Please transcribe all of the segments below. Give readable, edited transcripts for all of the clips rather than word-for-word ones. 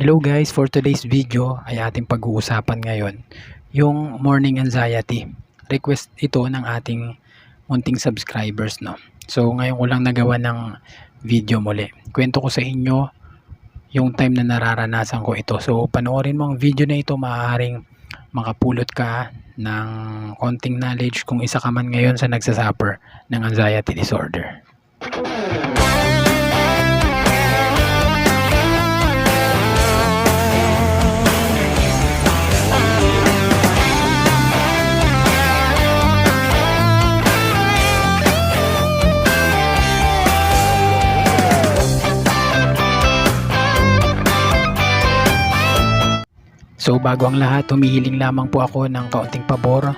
Hello guys, for today's video ay ating pag-uusapan ngayon yung morning anxiety. Request ito ng ating munting subscribers, no. So ngayon ko lang nagawa ng video muli. Kwento ko sa inyo yung time na nararanasan ko ito. So panoorin mo ang video na ito, maaaring makapulot ka ng konting knowledge kung isa ka man ngayon sa nagsasuffer ng anxiety disorder. So bago ang lahat, humihiling lamang po ako ng kaunting pabor.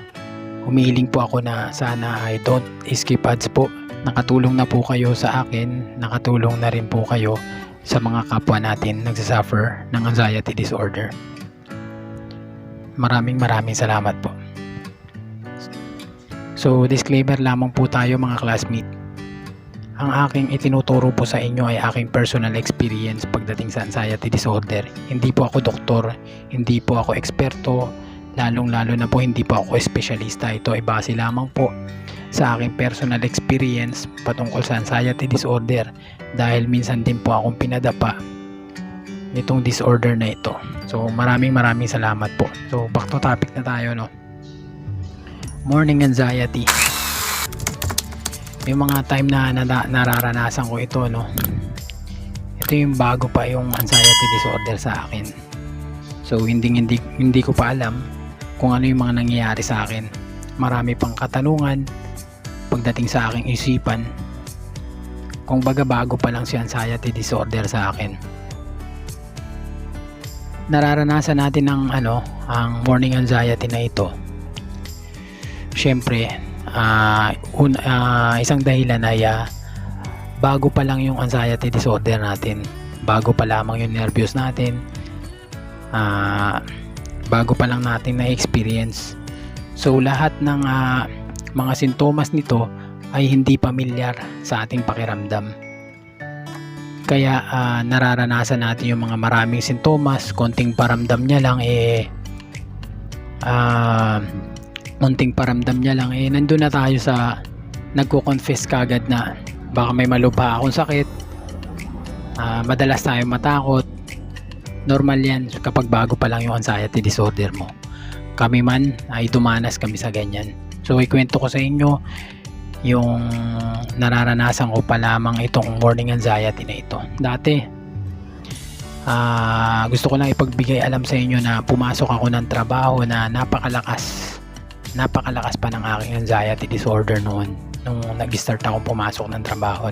Humihiling po ako na sana ay don't skip ads po. Nakatulong na po kayo sa akin, nakatulong na rin po kayo sa mga kapwa natin nagsasuffer ng anxiety disorder. Maraming salamat po. So disclaimer lamang po tayo mga classmate. Ang aking itinuturo po sa inyo ay aking personal experience pagdating sa anxiety disorder. Hindi po ako doktor, hindi po ako eksperto, lalong-lalo na po hindi po ako espesyalista. Ito ay base lamang po sa aking personal experience patungkol sa anxiety disorder dahil minsan din po akong pinadapa nitong disorder na ito. So maraming salamat po. So back to topic na tayo, no. Morning anxiety. May mga time na nararanasan ko ito, no. Ito yung bago pa yung anxiety disorder sa akin. So hindi ko pa alam kung ano yung mga nangyayari sa akin. Marami pang katanungan pagdating sa aking isipan. Kung baga bago pa lang si anxiety disorder sa akin. Nararanasan natin ang morning anxiety na ito. Syempre, isang dahilan ay bago pa lang yung anxiety disorder natin, bago pa lamang yung nervyos natin, bago pa lang natin na-experience. So lahat ng mga sintomas nito ay hindi pamilyar sa ating pakiramdam, kaya nararanasan natin yung mga maraming sintomas, konting paramdam niya lang nandun na tayo sa nagko-confess kagad na baka may malubha akong sakit. Madalas tayo matakot. Normal yan kapag bago pa lang yung anxiety disorder mo. Kami man ay dumanas kami sa ganyan. So ikwento ko sa inyo yung nararanasan ko pa lamang itong morning anxiety na ito. Dati gusto ko lang ipagbigay alam sa inyo na pumasok ako ng trabaho na napakalakas pa ng aking anxiety disorder noon nung nag-start akong pumasok ng trabaho,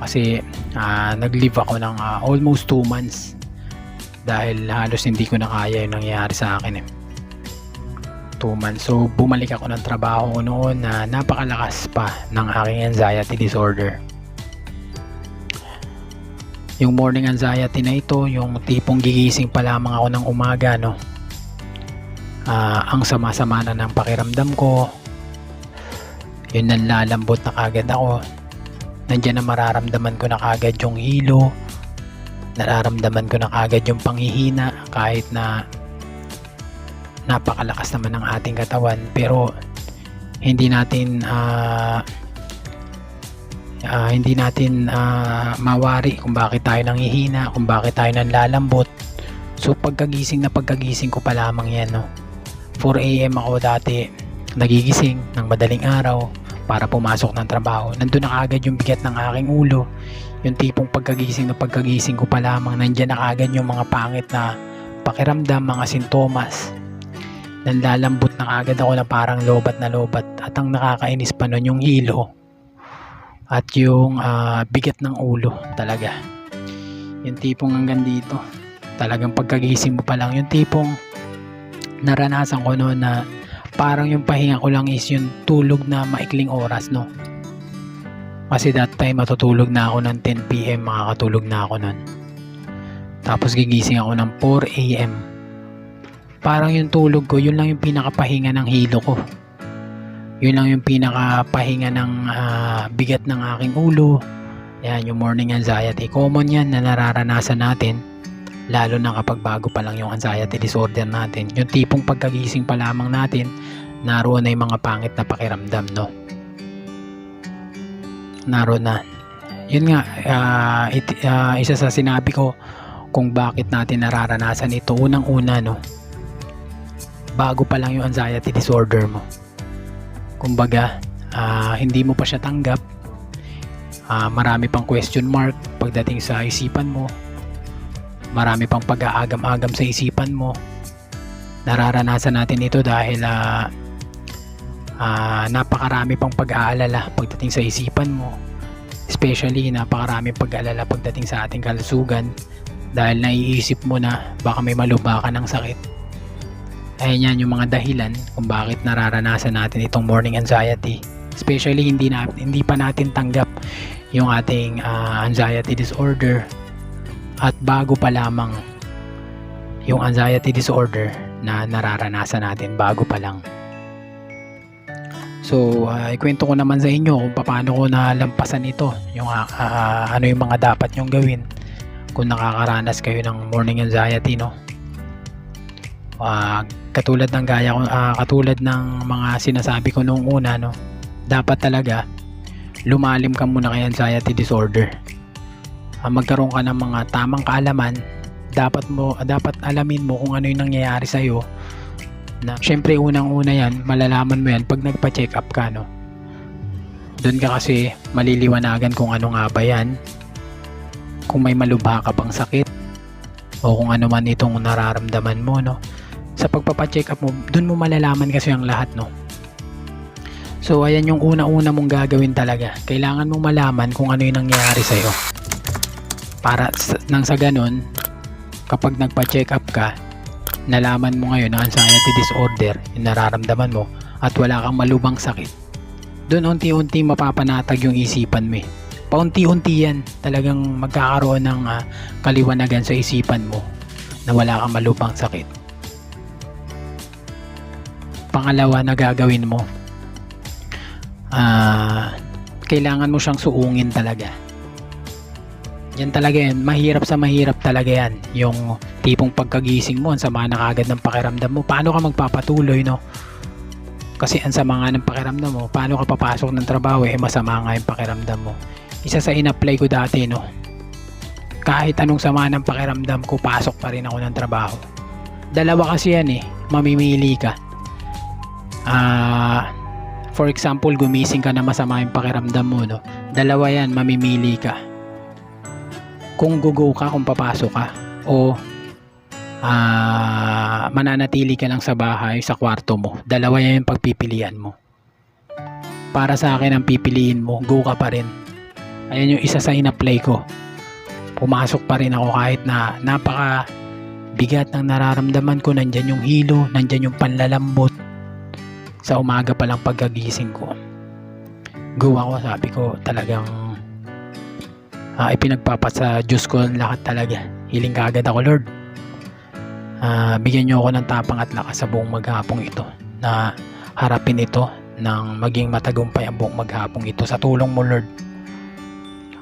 kasi nag-leave ako ng almost 2 months dahil halos hindi ko na kaya yung nangyayari sa akin 2 months. So bumalik ako ng trabaho noon na napakalakas pa ng aking anxiety disorder. Yung morning anxiety na ito, yung tipong gigising pa lamang ako ng umaga, no. Ang sama-sama na ng pakiramdam ko, yun, nanlalambot na kagad ako, nandiyan na mararamdaman ko na kagad yung hilo, nararamdaman ko na kagad yung panghihina kahit na napakalakas naman ng ating katawan, pero hindi natin mawari kung bakit tayo nanghihina, kung bakit tayo nanlalambot. So pagkagising ko pa lamang yan, no. 4 AM ako dati nagigising ng madaling araw para pumasok ng trabaho. Nandun na kagad yung bigat ng aking ulo. Yung tipong pagkagising ko pa lamang, nandyan na kagad yung mga pangit na pakiramdam, mga sintomas. Nanlalambot na kagad ako na parang lobat na lobat. At ang nakakainis pa nun yung hilo at yung bigat ng ulo talaga. Yung tipong hanggang dito. Talagang pagkagising mo pa lang, yung tipong naranasan ko noon na parang yung pahinga ko lang is yung tulog na maikling oras, no. Kasi that time matutulog na ako ng 10 PM, makakatulog na ako noon. Tapos gigising ako ng 4 AM. Parang yung tulog ko, yun lang yung pinakapahinga ng hilo ko. Yun lang yung pinakapahinga ng bigat ng aking ulo. Yan, yung morning anxiety. Common yan na nararanasan natin lalo na kapag bago pa lang yung anxiety disorder natin, yung tipong pagkagising pa lamang natin naroon na yung mga pangit na pakiramdam, no? Naroon na. Yun nga, isa sa sinabi ko kung bakit natin nararanasan ito, unang-una, no, bago pa lang yung anxiety disorder mo. Kumbaga, hindi mo pa siya tanggap, marami pang question mark pagdating sa isipan mo, marami pang pag-aagam-agam sa isipan mo. Nararanasan natin ito dahil napakarami pang pag-aalala pagdating sa isipan mo, especially napakarami pag-aalala pagdating sa ating kalusugan, dahil naiisip mo na baka may malubha ka ng sakit. Ayan yan yung mga dahilan kung bakit nararanasan natin itong morning anxiety, especially hindi pa natin tanggap yung ating anxiety disorder, at bago pa lamang yung anxiety disorder na nararanasan natin, bago pa lang. So, ikwento ko naman sa inyo kung paano ko nalampasan ito, yung ano yung mga dapat nyong gawin kung nakakaranas kayo ng morning anxiety, no? Katulad ng katulad ng mga sinasabi ko noong una, no, dapat talaga lumalim ka muna kay anxiety disorder. Magkaroon ka ng mga tamang kaalaman. Dapat alamin mo kung ano yung nangyayari sa iyo. Na syempre unang-una yan, malalaman mo yan pag nagpa-check up ka, no. Doon ka kasi maliliwanagan kung ano nga ba yan, kung may malubha ka bang sakit o kung ano man itong nararamdaman mo, no. Sa pagpapa-check up mo, doon mo malalaman kasi ang lahat, no. So ayan yung una-una mong gagawin talaga. Kailangan mong malaman kung ano yung nangyayari sa iyo. Para nang sa ganun, kapag nagpa-check up ka, nalaman mo ngayon na anxiety disorder yung nararamdaman mo at wala kang malubhang sakit, doon unti-unti mapapanatag yung isipan mo. Paunti-unti yan, talagang magkakaroon ng kaliwanagan sa isipan mo na wala kang malubhang sakit. Pangalawa na gagawin mo, kailangan mo siyang suungin talaga. Yan talaga yan, mahirap talaga yan, yung tipong pagkagising mo ang sama na kagad ng pakiramdam mo. Paano ka magpapatuloy, no? Kasi ang sama nga ng pakiramdam mo, paano ka papasok ng trabaho, masama nga yung pakiramdam mo. Isa sa in-apply ko dati, no, kahit anong sama ng pakiramdam ko, pasok pa rin ako ng trabaho. Dalawa kasi yan, mamimili ka. For example, gumising ka na masama yung pakiramdam mo, no, dalawa yan, mamimili ka. Kung gugo ka, kung papasok ka, o mananatili ka lang sa bahay, sa kwarto mo. Dalawa yan yung pagpipilian mo. Para sa akin, ang pipiliin mo, go ka pa rin. Ayan yung isa sa in-apply ko. Pumasok pa rin ako kahit na napaka bigat ng nararamdaman ko. Nandyan yung hilo, nandyan yung panlalambot. Sa umaga pa lang pagkagising ko, go ako, sabi ko talagang ipinagpapat sa Diyos ko ang lahat talaga. Hiling kaagad ako, Lord, bigyan niyo ako ng tapang at lakas sa buong maghapong ito na harapin ito ng maging matagumpay ang buong maghapong ito. Sa tulong mo, Lord,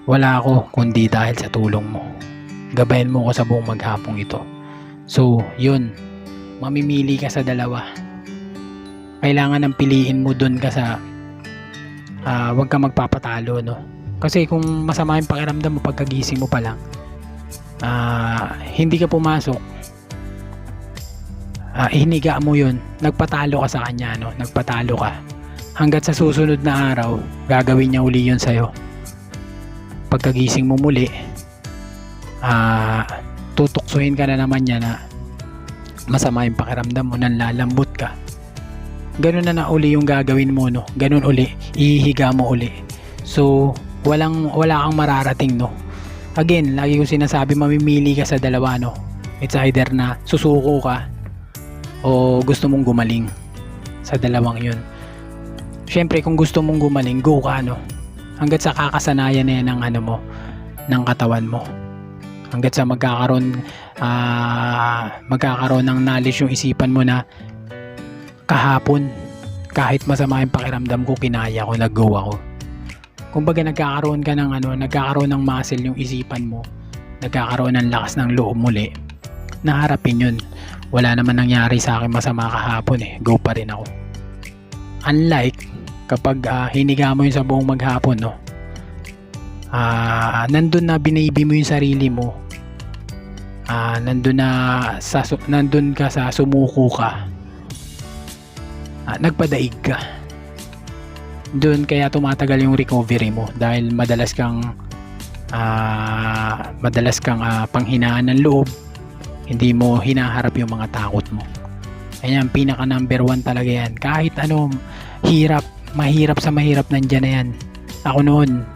wala ako kundi dahil sa tulong mo. Gabayan mo ako sa buong maghapong ito. So yun, mamimili ka sa dalawa. Kailangan ng piliin mo dun ka sa wag ka magpapatalo, no. Kasi kung masama yung pakiramdam mo pagkagising mo pa lang, hindi ka pumasok, hiniga mo yun, nagpatalo ka sa kanya, no? Nagpatalo ka. Hanggat sa susunod na araw, gagawin niya uli yun sa'yo. Pagkagising mo muli, tutuksuhin ka na naman niya na masama yung pakiramdam mo, nanlalambot ka. Ganun na uli yung gagawin mo, no? Ganun uli, ihiga mo uli. So wala kang mararating, no. Again, lagi ko sinasabi, mamimili ka sa dalawa, no. It's either na susuko ka o gusto mong gumaling. Sa dalawang yun. Syempre kung gusto mong gumaling, go ka, no. Hanggat sa kakasanayan na yan ng ano mo, ng katawan mo. Hanggat sa magkakaroon ng knowledge yung isipan mo na kahapon, kahit masama yung pakiramdam ko, kinaya ko, nag-go ako. Kumbaga nagkakaroon ng muscle yung isipan mo, nagkakaroon ng lakas ng loob muli na harapin yun. Wala naman nangyari sa akin masama kahapon eh, go pa rin ako. Unlike kapag hiniga mo yun sa buong maghapon, no, nandun na binaby mo yung sarili mo, nandun ka sa sumuko ka, nagpadaig ka doon, kaya tumatagal yung recovery mo dahil madalas kang panghinaan ng loob, hindi mo hinaharap yung mga takot mo. Ayan, pinaka number 1 talaga yan. Kahit ano, mahirap sa mahirap, nandyan na yan. Ako noon,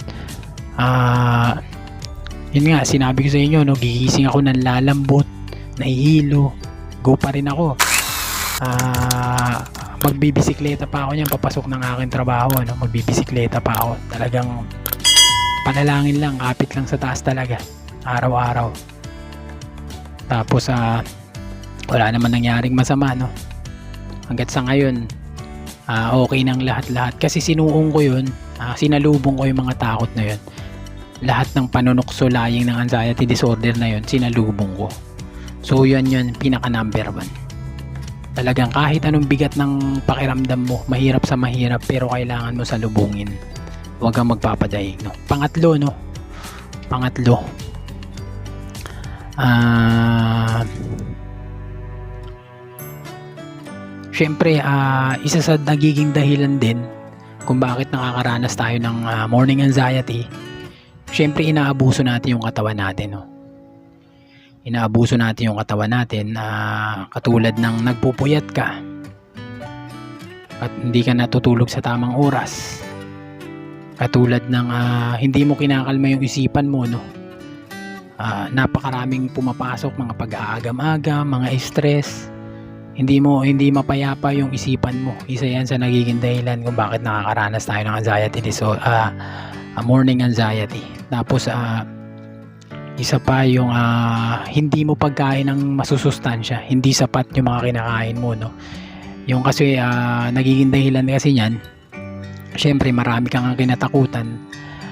yun nga, sinabi ko sa inyo, no, gigising ako ng lalambot, nahihilo, go pa rin ako. Magbibisikleta pa ako niyan papasok ng aking trabaho, no? Magbibisikleta pa ako. Talagang panalangin lang, kapit lang sa taas talaga, araw-araw. Tapos wala naman nangyaring masama, no? Hanggat sa ngayon, okay nang lahat-lahat. Kasi sinuong ko yun, sinalubong ko yung mga takot na yun. Lahat ng panunukso, lying ng anxiety disorder na yun, sinalubong ko. So yun, pinaka number 1. Talagang kahit anong bigat ng pakiramdam mo, mahirap sa mahirap, pero kailangan mo salubungin. Huwag kang magpapadaig, no? Pangatlo, syempre, isa sa nagiging dahilan din kung bakit nakakaranas tayo ng morning anxiety, syempre inaabuso natin yung katawan natin, no? Inaabuso natin yung katawan natin, katulad ng nagpupuyat ka at hindi ka natutulog sa tamang oras, katulad ng hindi mo kinakalma yung isipan mo, no? Napakaraming pumapasok, mga pag-aagam-agam, mga stress, hindi mapayapa yung isipan mo. Isa yan sa nagiging dahilan kung bakit nakakaranas tayo ng anxiety morning anxiety. Tapos isa pa yung hindi mo pagkain ng masusustansya, hindi sapat yung mga kinakain mo, no? Yung kasi nagiging dahilan kasi niyan, syempre marami kang kinatakutan,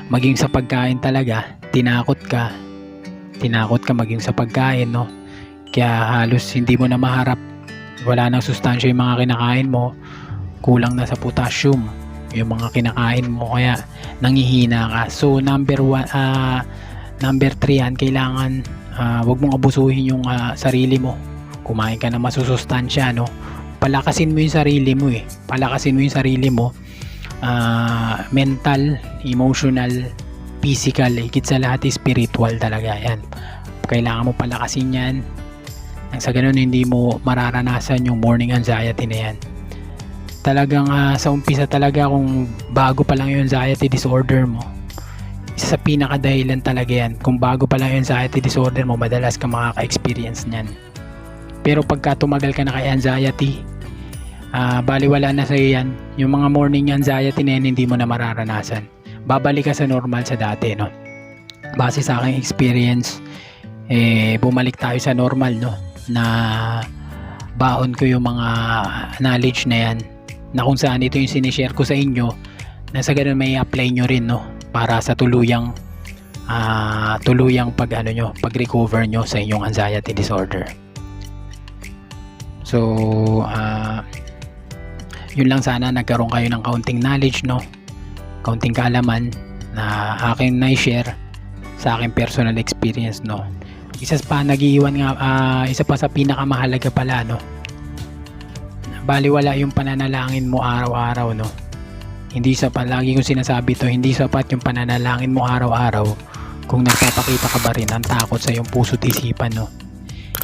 maging sa pagkain talaga, tinakot ka maging sa pagkain, no? Kaya halos hindi mo na maharap, wala nang sustansya yung mga kinakain mo, kulang na sa potassium yung mga kinakain mo, kaya nangihina ka. So number 3 yan, kailangan wag mong abusuhin yung sarili mo. Kumain ka na masusustansya, no? Palakasin mo yung sarili mo, mental, emotional, physical, higit sa lahat spiritual talaga yan. Kailangan mo palakasin yan, nang sa ganun hindi mo mararanasan yung morning anxiety na yan. Talagang sa umpisa talaga, kung bago pa lang yung anxiety disorder mo, isa sa pinakadahilan talaga yan. Kung bago pa lang yung anxiety disorder mo, madalas ka makaka-experience niyan. Pero pagka tumagal ka na kay anxiety, baliwala na sa'yo yan. Yung mga morning anxiety na yan, hindi mo na mararanasan. Babalik ka sa normal, sa dati, no? Base sa aking experience, bumalik tayo sa normal, no? Na baon ko yung mga knowledge na yan, na kung saan ito yung sinishare ko sa inyo, na sa ganun may apply nyo rin, no? Para sa tuluyang pag-recover nyo sa inyong anxiety disorder. So yun lang, sana nagkaroon kayo ng kaunting knowledge, no? Kaunting kaalaman na akin na-share sa aking personal experience, no? Isa pa sa pinakamahalaga pala, no? Baliwala yung pananalangin mo araw-araw, no? Hindi sapat, lagi kong sinasabi to, hindi sapat yung pananalangin mo araw-araw kung nagpapakita ka ba rin ng takot sa iyong puso't isipan, no?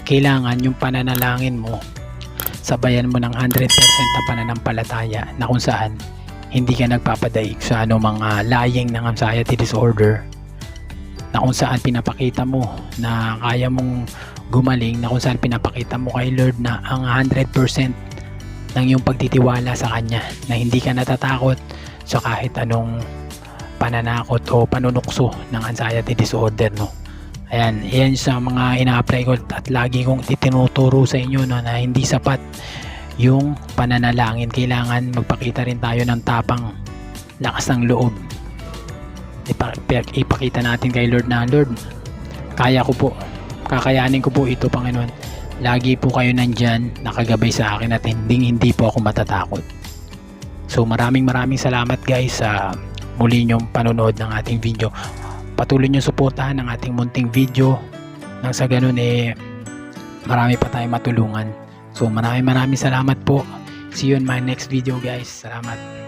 Kailangan yung pananalangin mo, sabayan mo ng 100% na pananampalataya, na kung saan hindi ka nagpapadaig sa mga lying ng anxiety disorder, na kung saan pinapakita mo na kaya mong gumaling, na kung saan pinapakita mo kay Lord na ang 100% ng iyong pagtitiwala sa Kanya, na hindi ka natatakot sa kahit anong pananakot o panunukso ng anxiety disorder, no? Ayan, yan sa mga ina-apply ko at lagi kong itinuturo sa inyo, no, na hindi sapat yung pananalangin. Kailangan magpakita rin tayo ng tapang, lakas ng loob. Ipakita natin kay Lord na, Lord, kaya ko po, kakayanin ko po ito, Panginoon. Lagi po kayo nandyan, nakagabay sa akin at hindi po ako matatakot. So maraming salamat guys sa muli nyong panonood ng ating video. Patuloy nyo suportahan ang ating munting video nang sa ganun marami pa tayong matulungan. So maraming salamat po. See you in my next video guys. Salamat.